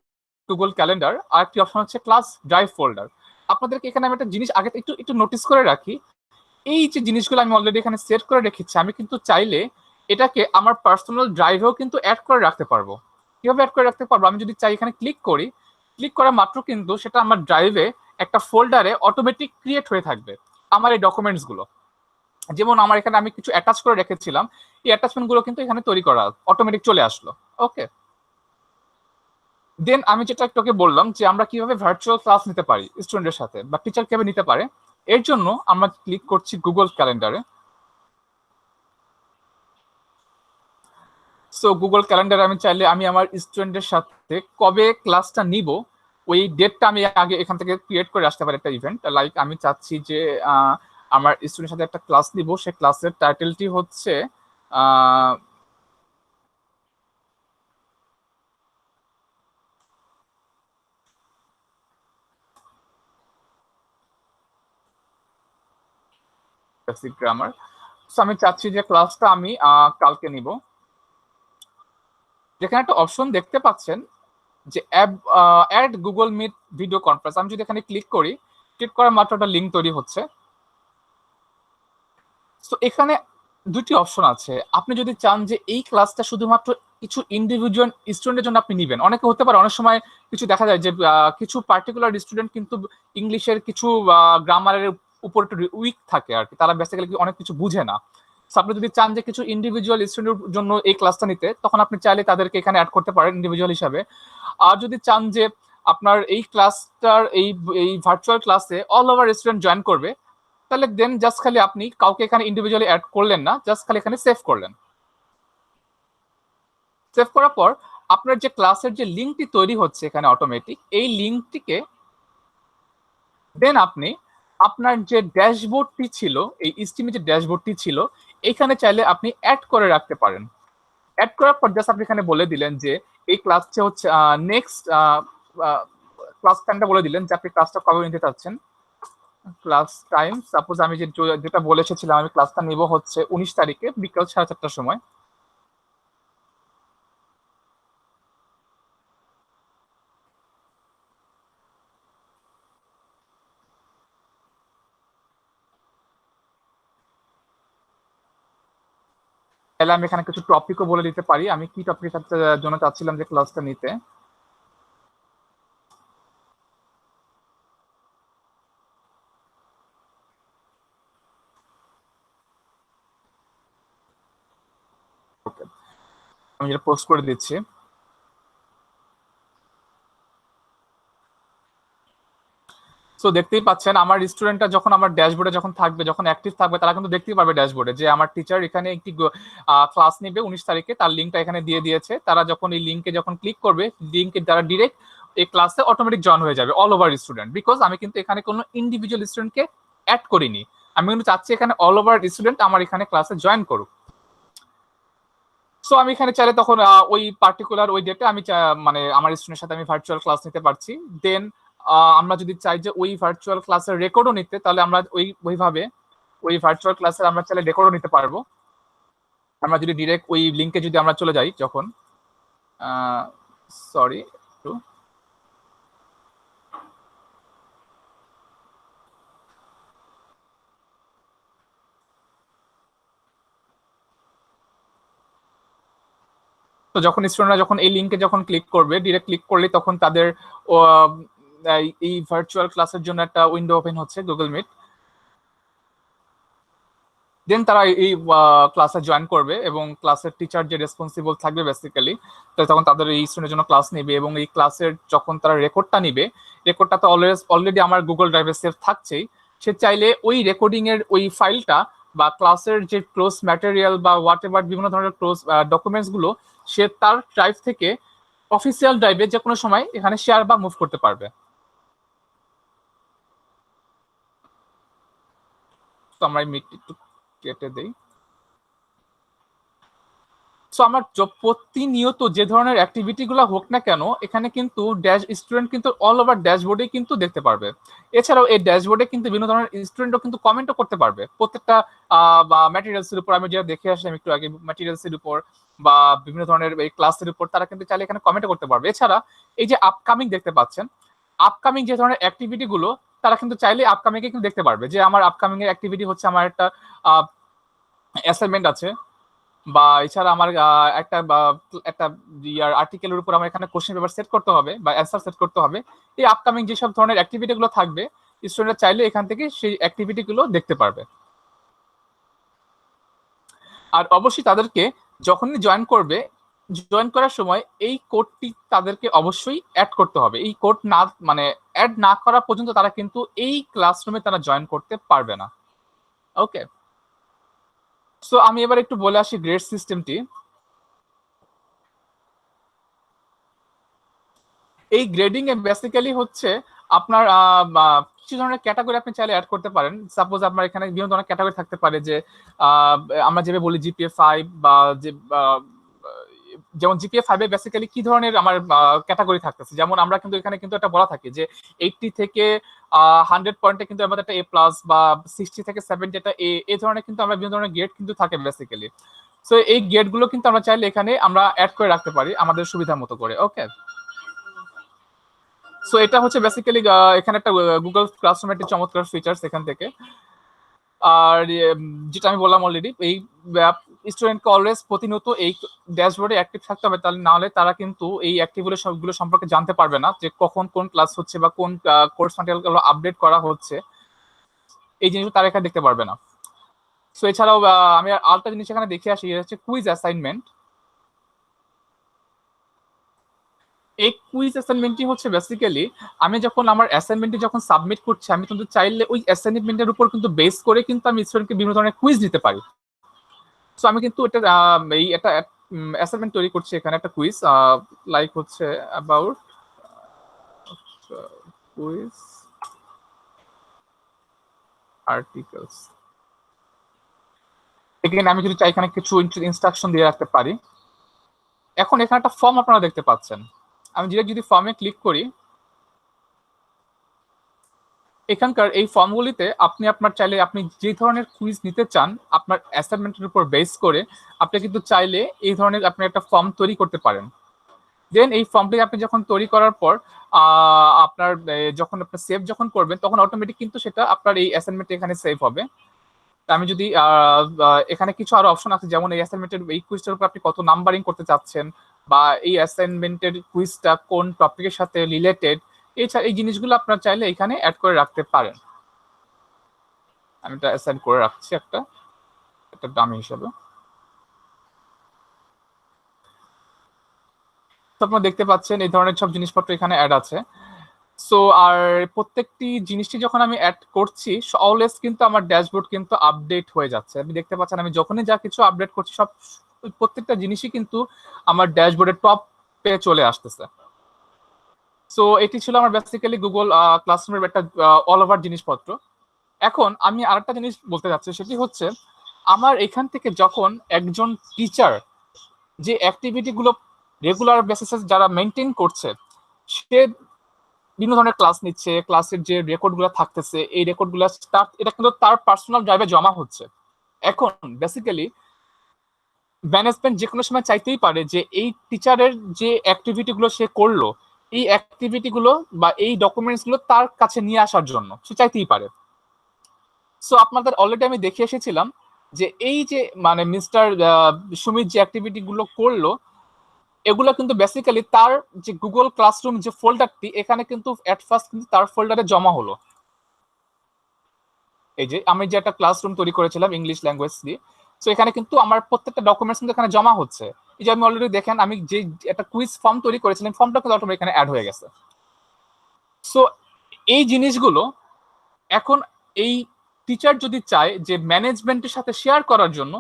গুগল ক্যালেন্ডার, আর একটি অপশন হচ্ছে ক্লাস ড্রাইভ ফোল্ডার। আপনাদেরকে এখানে আমি একটা জিনিস আগে একটু একটু নোটিস করে রাখি, এই যে জিনিসগুলো আমি অলরেডি এখানে সেট করে রেখেছি, আমি কিন্তু চাইলে এটাকে আমার পার্সোনাল ড্রাইভেও কিন্তু অ্যাড করে রাখতে পারবো। কিভাবে অ্যাড করে রাখতে পারবো? আমি যদি চাই এখানে ক্লিক করি, ক্লিক করা মাত্র কিন্তু সেটা আমার ড্রাইভে একটা ফোল্ডারে অটোমেটিক ক্রিয়েট হয়ে থাকবে আমার এই ডকুমেন্টস গুলো। যেমন আমার এখানে আমি কিছু অ্যাটাচ করে রেখেছিলাম, এই অ্যাটাচমেন্ট গুলো কিন্তু এখানে তৈরি করা অটোমেটিক চলে আসলো। ওকে, দেন আমি যেটা একটু বললাম যে আমরা কিভাবে ভার্চুয়াল ক্লাস নিতে পারি স্টুডেন্টের সাথে বা টিচার কিভাবে নিতে পারে, এর জন্য আমরা ক্লিক করছি গুগল ক্যালেন্ডারে। সো গুগল ক্যালেন্ডারে আমি চাইলে আমি আমার স্টুডেন্টের সাথে কবে ক্লাসটা নিব ওই ডেটটা আমি আগে এখান থেকে ক্রিয়েট করে আসতে পারি একটা ইভেন্ট। লাইক আমি চাচ্ছি যে আমার স্টুডেন্টের সাথে একটা ক্লাস নিব, সেই ক্লাসের টাইটেলটি হচ্ছে বেসিক গ্রামার। সো আমি চাচ্ছি যে ক্লাসটা আমি কালকে নিব। যেখানে একটা অপশন দেখতে পাচ্ছেন যে add Google Meet video conference, আমি যদি এখানে ক্লিক করি, ক্লিক করার মাত্র একটা লিঙ্ক তৈরি হচ্ছে। তো এখানে দুটি অপশন আছে। আপনি যদি চান যে এই ক্লাসটা শুধুমাত্র কিছু ইন্ডিভিজুয়াল স্টুডেন্টের জন্য আপনি নিবেন, অনেকে হতে পারে অনেক সময় কিছু দেখা যায় যে কিছু পার্টিকুলার স্টুডেন্ট কিন্তু ইংলিশের কিছু গ্রামারের উপর একটু উইক থাকে আর কি, তারা বেসিক্যালি অনেক কিছু বুঝে না। আপনি যদি চান যে কিছু ইন্ডিভিজুয়াল স্টুডেন্টের জন্য এই ক্লাসটা নিতে, তখন আপনি চাইলে তাদেরকে এখানে অ্যাড করতে পারেন ইন্ডিভিজুয়াল হিসাবে। আর যদি চান যে আপনার এই ক্লাসটার এই এই ভার্চুয়াল ক্লাসে অল ওভার স্টুডেন্ট জয়েন করবে, তাহলে দেন জাস্ট খালি আপনি কাউকে এখানে ইন্ডিভিজুয়ালি অ্যাড করলেন না, জাস্ট খালি এখানে সেভ করলেন। সেভ করার পর আপনার যে ক্লাসের যে লিঙ্কটি তৈরি হচ্ছে এখানে অটোমেটিক, এই লিঙ্কটিকে দেন আপনি আপনার যে ড্যাশবোর্ডটি ছিল, এই স্টিমে যে ড্যাশবোর্ডটি ছিল, এখানে চাইলে আপনি অ্যাড করে রাখতে পারেন। অ্যাড করার পর জাস্ট আপনি এখানে বলে দিলেন যে এই ক্লাসটা হচ্ছে নেক্সট ক্লাস টাইমটা বলে দিলেন যে আপনি ক্লাসটা কবে নিতে চাচ্ছেন। ক্লাস টাইম সাপোজ আমি যেটা বলে এসেছিলাম, আমি ক্লাসটা নিব হচ্ছে 19 তারিখে বিকাল 4:30টার সময়। তাহলে আমি এখানে কিছু টপিকও বলে দিতে পারি, আমি কি টপিকের জন্য চাচ্ছিলাম যে ক্লাসটা নিতে। ওকে, আমি যেটা পোস্ট করে দিচ্ছি। সো দেখতেই পাচ্ছেন আমার স্টুডেন্টরা যখন আমার ড্যাশবোর্ডে যখন থাকবে, যখন অ্যাক্টিভ থাকবে, তারা কিন্তু দেখতেই পারবে ড্যাশবোর্ডে যে আমার টিচার এখানে একটি ক্লাস নেবে 19 তারিখে, তার লিঙ্কটা এখানে দিয়ে দিয়েছে। তারা যখন এই লিঙ্কে যখন ক্লিক করবে, লিঙ্কে তারা ডিরেক্ট এই ক্লাসে অটোমেটিক জয়েন হয়ে যাবে অল ওভার স্টুডেন্ট, বিকজ আমি কিন্তু এখানে কোনো ইন্ডিভিজুয়াল স্টুডেন্টকে অ্যাড করিনি। আমি কিন্তু চাচ্ছি এখানে অল ওভার স্টুডেন্ট আমার এখানে ক্লাসে জয়েন করুক। সো আমি এখানে চাইলে তখন ওই পার্টিকুলার ওই ডেটে আমি মানে আমার স্টুডেন্টের সাথে আমি ভার্চুয়াল ক্লাস নিতে পারছি। দেন আমরা যদি চাই যে ওই ভার্চুয়াল ক্লাসের রেকর্ডও নিতে, তাহলে আমরা ওইভাবে ওই ভার্চুয়াল ক্লাসের আমরা চাইলে রেকর্ডও নিতে পারবো। আমরা যদি ডিরেক্ট ওই লিঙ্কে যদি আমরা চলে যাই, যখন সরি একটু, তো যখন স্টুডেন্টরা যখন এই লিঙ্কে যখন ক্লিক করবে, ডিরেক্ট ক্লিক করলে তখন তাদের এই ভার্চুয়াল ক্লাসের জন্য একটা উইন্ডো ওপেন হচ্ছে গুগল মিট। দেন তারা এই ক্লাসে জয়েন করবে এবং ক্লাসের টিচার যে রেসপন্সিবল থাকবে বেসিক্যালি, তখন তাদের এই স্টুডেন্টের জন্য ক্লাস নেবে এবং এই ক্লাসের যখন তারা রেকর্ডটা নিবে, রেকর্ডটা তো অলরেডি আমার গুগল ড্রাইভে সেভ থাকছেই। সে চাইলে ওই রেকর্ডিং এর ওই ফাইলটা বা ক্লাসের যে ক্লোজ ম্যাটেরিয়াল বা হোয়াট এভার বিভিন্ন ধরনের ক্লোজ ডকুমেন্টস গুলো সে তার ড্রাইভ থেকে অফিসিয়াল ড্রাইভে যে কোনো সময় এখানে শেয়ার বা মুভ করতে পারবে। তো আমরা এই মিটটি একটু কেটে দেই। সো আমার প্রতিনিয়ত যে ধরনের অ্যাক্টিভিটি গুলো হোক না কেন, এখানে কিন্তু স্টুডেন্ট কিন্তু অল ওভার ড্যাশবোর্ডে কিন্তু দেখতে পারবে। এছাড়াও এই ড্যাশবোর্ডে কিন্তু বিভিন্ন ধরনের স্টুডেন্টও কিন্তু কমেন্টও করতে পারবে প্রত্যেকটা ম্যাটেরিয়ালস এর উপর। আমি যেটা দেখে আসলাম একটু আগে, ম্যাটেরিয়ালস এর উপর বা বিভিন্ন ধরনের এই ক্লাসের উপর তারা কিন্তু চাইলে এখানে কমেন্টও করতে পারবে। এছাড়া এই যে আপকামিং দেখতে পাচ্ছেন, আপকামিং যে ধরনের অ্যাক্টিভিটি গুলো তারা কিন্তু চাইলে আপকামিং এ কিন্তু দেখতে পারবে যে আমার আপকামিং এর অ্যাক্টিভিটি হচ্ছে আমার একটা অ্যাসাইনমেন্ট আছে, বা এছাড়া আমার একটা একটা ইয়ার আর্টিকেলের উপর আমার এখানে কোশ্চেন পেপার সেট করতে হবে বা অ্যান্সার সেট করতে হবে, এই আপকামিং যেসব ধরনের অ্যাক্টিভিটি গুলো থাকবে স্টুডেন্টরা চাইলে এখান থেকে সেই অ্যাক্টিভিটি গুলো দেখতে পারবে। আর অবশ্যই তাদেরকে যখনই জয়েন করবে, জয়েন করার সময় এই কোডটি তাদেরকে অবশ্যই অ্যাড করতে হবে। এই কোড না মানে অ্যাড না করা পর্যন্ত তারা কিন্তু এই ক্লাসরুমে তারা জয়েন করতে পারবে না। ওকে, সো আমি এবার একটু বলে আসি গ্রেড সিস্টেমটি। এই গ্রেডিং এ বেসিক্যালি হচ্ছে আপনার কিছু ধরনের ক্যাটাগরি আপনি চাইলে অ্যাড করতে পারেন। সাপোজ আপনার এখানে বিভিন্ন ধরনের ক্যাটাগরি থাকতে পারে, যে আমরা যেভাবে বলি জিপিএ 5 বা যে যেমন জিপিএ 5 এ বেসিক্যালি কি ধরনের আমার ক্যাটাগরি থাকতেছে, যেমন আমরা কিন্তু এখানে কিন্তু একটা বলা থাকে যে 80 থেকে 100 পয়েন্টে কিন্তু আমাদের একটা এ প্লাস, বা 60 থেকে 70 এটা এ, এই ধরনের কিন্তু আমরা বিভিন্ন ধরনের গ্রেড কিন্তু থাকে বেসিক্যালি। সো এই গ্রেড গুলো কিন্তু আমরা চাইলে এখানে আমরা অ্যাড করে রাখতে পারি আমাদের সুবিধা মতো করে। ওকে, সো এটা হচ্ছে বেসিক্যালি এখানে একটা গুগল ক্লাসরুমের একটা চমৎকার ফিচার্স এখান থেকে। আর যেটা আমি বললাম অলরেডি, এই স্টুডেন্টকে অলওয়েজ প্রতিনিয়ত এই ড্যাশবোর্ডে অ্যাক্টিভ থাকতে হবে, তাহলে না হলে তারা কিন্তু এই অ্যাক্টিভগুলো সবগুলো সম্পর্কে জানতে পারবে না, যে কখন কোন ক্লাস হচ্ছে বা কোন কোর্স ম্যাটেরিয়ালগুলো আপডেট করা হচ্ছে, এই জিনিসগুলো তারা এখানে দেখতে পারবে না। সো এছাড়াও আমি আরেকটা জিনিস এখানে দেখে আসি, এটা হচ্ছে কুইজ অ্যাসাইনমেন্ট। এই কুইজ অ্যাসাইনমেন্টটি হচ্ছে বেসিক্যালি আমি যখন আমার অ্যাসাইনমেন্টটি যখন সাবমিট করছি, আমি কিন্তু চাইলে ওই অ্যাসাইনমেন্টের উপর কিন্তু বেস করে কিন্তু আমি স্টুডেন্টকে বিভিন্ন ধরনের কুইজ দিতে পারি। সো আমি কিন্তু এটা এই একটা অ্যাসাইনমেন্ট তৈরি করছি এখানে, একটা কুইজ লাইক হচ্ছে অ্যাবাউট কুইজ আর্টিকেলস। এখানে আমি যদি চাই এখানে কিছু ইনস্ট্রাকশন দিয়ে রাখতে পারি। এখন এখানে একটা ফর্ম আপনারা দেখতে পাচ্ছেন, আমি যদি ফর্মে ক্লিক করি, এখানকার এই ফর্মগুলিতে আপনি আপনার চাইলে আপনি যে ধরনের কুইজ নিতে চান আপনার অ্যাসাইনমেন্টের উপর বেস করে, আপনি কিন্তু চাইলে এই ধরনের আপনি একটা ফর্ম তৈরি করতে পারেন। দেন এই ফর্মটি আপনি যখন তৈরি করার পর আপনার যখন আপনি সেভ যখন করবেন, তখন অটোমেটিক কিন্তু সেটা আপনার এই অ্যাসাইনমেন্ট এখানে সেভ হবে। আমি যদি এখানে কিছু আরো অপশন আছে, যেমন এই অ্যাসাইনমেন্টের এই কুইজটার উপর আপনি কত নাম্বারিং করতে চাচ্ছেন, বা এই অ্যাসাইনমেন্টের কুইজটা কোন টপিকের সাথে রিলেটেড, এছাড়া এই জিনিসগুলো আপনার চাইলে এখানে অ্যাড করে রাখতে পারেন। আমি এটা অ্যাসাইন করে রাখছি একটা ডামি হিসাবে। তো আপনারা দেখতে পাচ্ছেন এই ধরনের সব জিনিসপত্র এখানে অ্যাড আছে। সো আর প্রত্যেকটি জিনিসটি যখন আমি অ্যাড করছি, অলওয়েজ কিন্তু আমার ড্যাশবোর্ড কিন্তু আপডেট হয়ে যাচ্ছে। আপনি দেখতে পাচ্ছেন আমি যখনই যা কিছু আপডেট করছি, সব প্রত্যেকটা জিনিসই কিন্তু আমার ড্যাশবোর্ডের টপ পে চলে আসতেছে। সো এটি ছিল আমার বেসিক্যালি গুগল ক্লাসরুমের একটা অল ওভার জিনিসপত্র। এখন আমি আরেকটা জিনিস বলতে যাচ্ছি, সেটি হচ্ছে আমার এখান থেকে যখন একজন টিচার যে অ্যাক্টিভিটি গুলো রেগুলার বেসিসে যারা মেনটেন করছে, সে বিভিন্ন ধরনের ক্লাস নিচ্ছে, ক্লাসের যে রেকর্ড গুলো থাকতেছে, এই রেকর্ড গুলো এটা কিন্তু তার পার্সোনাল ড্রাইভে জমা হচ্ছে। এখন বেসিক্যালি ম্যানেজমেন্ট যে কোনো সময় চাইতেই পারে যে এই টিচারের যে অ্যাক্টিভিটি গুলো সে করলো, এই অ্যাক্টিভিটি গুলো বা এই ডকুমেন্টস গুলো তার কাছে নিয়ে আসার জন্য সে চাইতেই পারে। সো আপনাদের অলরেডি আমি দেখে এসেছিলাম যে এই যে মানে মিস্টার সুমিত যে অ্যাক্টিভিটি গুলো করলো, এগুলো কিন্তু বেসিক্যালি তার যে গুগল ক্লাসরুম যে ফোল্ডারটি, এখানে কিন্তু এট ফার্স্ট কিন্তু তার ফোল্ডারে জমা হলো। এই যে আমি যে একটা ক্লাসরুম তৈরি করেছিলাম ইংলিশ ল্যাঙ্গুয়েজ দিয়ে, সো এখানে কিন্তু আমার প্রত্যেকটা ডকুমেন্টস কিন্তু এখানে জমা হচ্ছে। এই যে আমি অলরেডি দেখেন আমি যে একটা কুইজ ফর্ম তৈরি করেছিলাম, ফর্মটা কিন্তু অটোমেটিক এখানে অ্যাড হয়ে গেছে। সো এই জিনিসগুলো এখন এই টিচার যদি চায় যে ম্যানেজমেন্টের সাথে শেয়ার করার জন্য,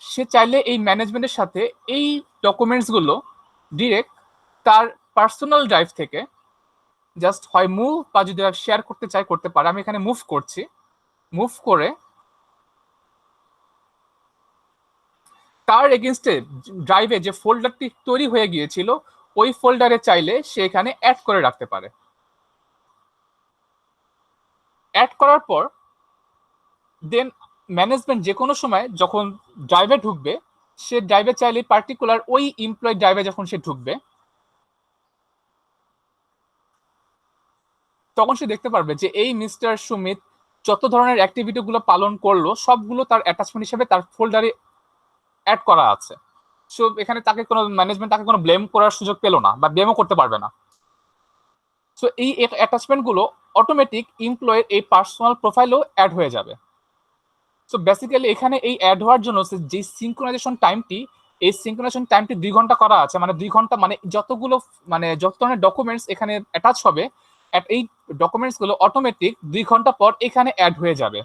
সে চাইলে এই ম্যানেজমেন্টের সাথে এই ডকুমেন্টস গুলো ডিরেক্ট তার পার্সোনাল ড্রাইভ থেকে জাস্ট হয় মুভ, বা যদি শেয়ার করতে চায় করতে পারে। আমি এখানে মুভ করছি, মুভ করে তার এগেনস্টে ড্রাইভে যে ফোল্ডারটি তৈরি হয়ে গিয়েছিল, ওই ফোল্ডারে চাইলে সে এখানে অ্যাড করে রাখতে পারে। অ্যাড করার পর দেন ম্যানেজমেন্ট যে কোনো সময় যখন ড্রাইভে ঢুকবে, সে ড্রাইভে চাইলে পার্টিকুলার ওই এমপ্লয় ড্রাইভে যখন সে ঢুকবে, তখন সে দেখতে পারবে যে এই মিস্টার সুমিত যত ধরনের অ্যাক্টিভিটি গুলো পালন করলো, সবগুলো তার অ্যাটাচমেন্ট হিসেবে তার ফোল্ডারে অ্যাড করা আছে। সো এখানে তাকে কোনো ম্যানেজমেন্ট তাকে কোনো ব্লেম করার সুযোগ পেলো না বা ব্লেমও করতে পারবে না। সো এই অ্যাটাচমেন্ট গুলো অটোমেটিক এমপ্লয়ের এই পার্সোনাল প্রোফাইলেও অ্যাড হয়ে যাবে। সো বেসিক্যালি এখানে এই অ্যাড হওয়ার জন্য যে সিঙ্ক্রোনাইজেশন টাইমটি, এই সিঙ্ক্রোনাইজেশন টাইমটি 2 ঘন্টা করা আছে, মানে 2 ঘন্টা মানে যতগুলো মানে যত ধরনের ডকুমেন্টস এখানে অ্যাটাচ হবে এই ডকুমেন্টস গুলো অটোমেটিক 2 ঘন্টা পর এখানে অ্যাড হয়ে যাবে।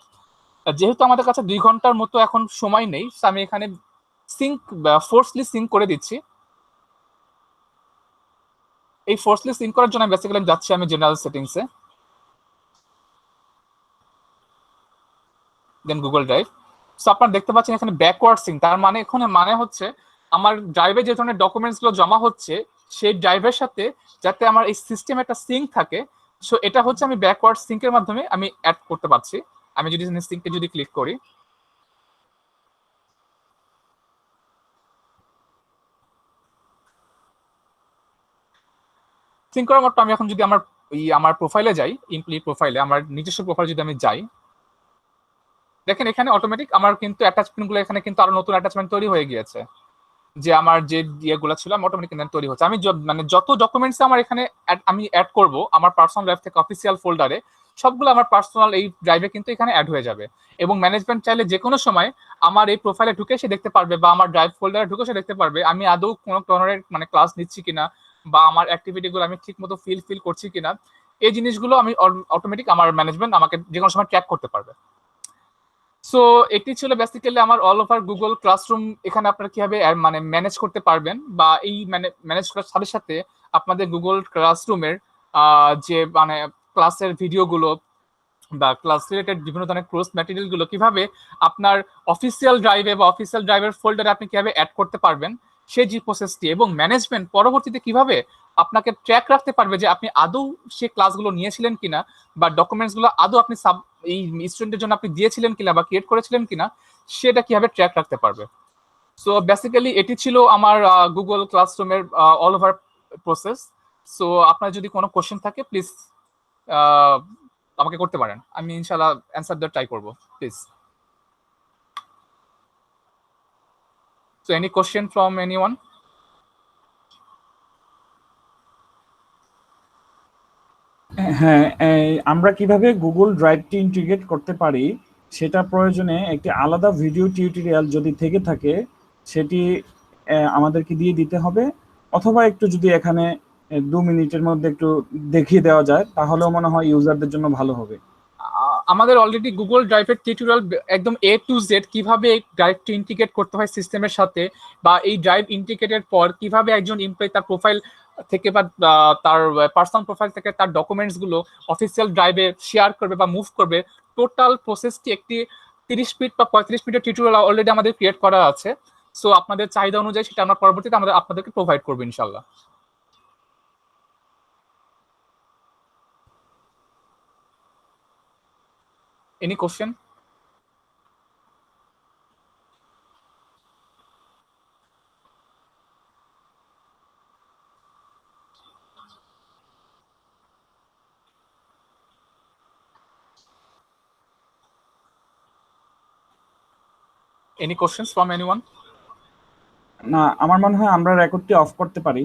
যেহেতু আমাদের কাছে 2 ঘন্টার মতো এখন সময় নেই, আমি এখানে সিঙ্ক ফোর্সলি সিঙ্ক করে দিচ্ছি। এই ফোর্সলি সিঙ্ক করার জন্য বেসিক্যালি যাচ্ছি আমি জেনারেল সেটিংসে, দেন গুগল ড্রাইভ। সো আপনারা দেখতে পাচ্ছেন এখানে ব্যাকওয়ার্ড সিঙ্ক, তার মানে এখানে মানে হচ্ছে আমার ড্রাইভে যে ধরনের ডকুমেন্টস গুলো জমা হচ্ছে সেই ড্রাইভের সাথে যাতে আমার এই সিস্টেমে একটা সিঙ্ক থাকে, সো এটা হচ্ছে আমি ব্যাকওয়ার্ড সিঙ্কের মাধ্যমে আমি অ্যাড করতে পারছি। আমি যদি সিঙ্কে যদি ক্লিক করি, সিঙ্ক করার মতো আমি এখন যদি আমার প্রোফাইলে যাই, এমপ্লয়ি প্রোফাইলে, আমার নিজস্ব প্রোফাইলে যদি আমি যাই, দেখেন এখানে অটোমেটিক আমার কিন্তু অ্যাটাচমেন্ট গুলো এখানে কিন্তু আরো নতুন অ্যাটাচমেন্ট তৈরি হয়ে গিয়েছে। যে আমার যে ইয়েগুলো ছিল আমি অটোমেটিক তৈরি হচ্ছে। আমি মানে যত ডকুমেন্টস আমার এখানে আমি অ্যাড করব আমার পার্সোনাল ড্রাইভ থেকে অফিসিয়াল ফোল্ডারে, সবগুলো আমার পার্সোনাল এই ড্রাইভে কিন্তু এখানে অ্যাড হয়ে যাবে। এবং ম্যানেজমেন্ট চাইলে যে কোনো সময় আমার এই প্রোফাইলে ঢুকে সে দেখতে পারবে বা আমার ড্রাইভ ফোল্ডারে ঢুকে সে দেখতে পারবে আমি আদৌ কোনো ধরনের মানে ক্লাস নিচ্ছি কিনা বা আমার অ্যাক্টিভিটি গুলো আমি ঠিক মতো ফিল করছি কিনা। এই জিনিসগুলো আমি অটোমেটিক আমার ম্যানেজমেন্ট আমাকে যে কোনো সময় ট্র্যাক করতে পারবে। সো এটি ছিল বেসিক্যালি আমার অল ওভার গুগল ক্লাসরুম। এখানে আপনারা কিভাবে মানে ম্যানেজ করতে পারবেন বা এই ম্যানেজ করার সাথে সাথে আপনাদের গুগল ক্লাসরুমের যে মানে ক্লাসের ভিডিওগুলো বা ক্লাস রিলেটেড বিভিন্ন ধরনের কোর্স ম্যাটেরিয়াল গুলো কিভাবে আপনার অফিসিয়াল ড্রাইভে বা অফিসিয়াল ড্রাইভের ফোল্ডারে আপনি কিভাবে অ্যাড করতে পারবেন সেই যে প্রসেসটি, এবং ম্যানেজমেন্ট পরবর্তীতে কিভাবে আপনাকে ট্র্যাক রাখতে পারবে যে আপনি আদৌ সে ক্লাসগুলো নিয়েছিলেন কিনা বা ডকুমেন্টস গুলো আদৌ আপনি এই স্টুডেন্টের জন্য আপনি দিয়েছিলেন কিনা বা ক্রিয়েট করেছিলেন কিনা, সেটা কিভাবে ট্র্যাক রাখতে পারবে। সো বেসিক্যালি এটি ছিল আমার গুগল ক্লাসরুমের অল ওভার প্রসেস। সো আপনার যদি কোনো কোশ্চেন থাকে প্লিজ আমাকে করতে পারেন, আমি ইনশাআল্লাহ অ্যান্সার দেওয়ার ট্রাই করব, please. So any question from anyone? হ্যাঁ, আমরা কিভাবে গুগল ড্রাইভটি ইন্টিগ্রেট করতে পারি সেটা প্রয়োজনে একটি আলাদা ভিডিও টিউটোরিয়াল যদি থেকে থাকে সেটি আমাদেরকে দিয়ে দিতে হবে, অথবা একটু যদি এখানে 2 মিনিটের মধ্যে একটু দেখিয়ে দেওয়া যায় তাহলেও মনে হয় ইউজারদের জন্য ভালো হবে। আমাদের অলরেডি গুগল ড্রাইভের টিউটোরিয়াল একদম এ টু জেড কিভাবে এই ড্রাইভটি ইন্টিগ্রেট করতে হয় সিস্টেমের সাথে, বা এই ড্রাইভ ইন্টিগ্রেটের পর কিভাবে একজন এমপ্লয়ি তার প্রোফাইল থেকে বা তার পার্সোনাল প্রোফাইল থেকে তার ডকুমেন্টস গুলো অফিসিয়াল ড্রাইভে শেয়ার করবে বা মুভ করবে, টোটাল প্রসেসটি একটি 30 মিনিট বা 35 মিনিটের টিউটোরিয়াল অলরেডি আমাদের ক্রিয়েট করা আছে। সো আপনাদের চাহিদা অনুযায়ী সেটা আমরা পরবর্তীতে আপনাদেরকে প্রোভাইড করবো ইনশাল্লাহ। Any question? Any questions from anyone? না, আমার মনে হয় আমরা রেকর্ডটি অফ করতে পারি।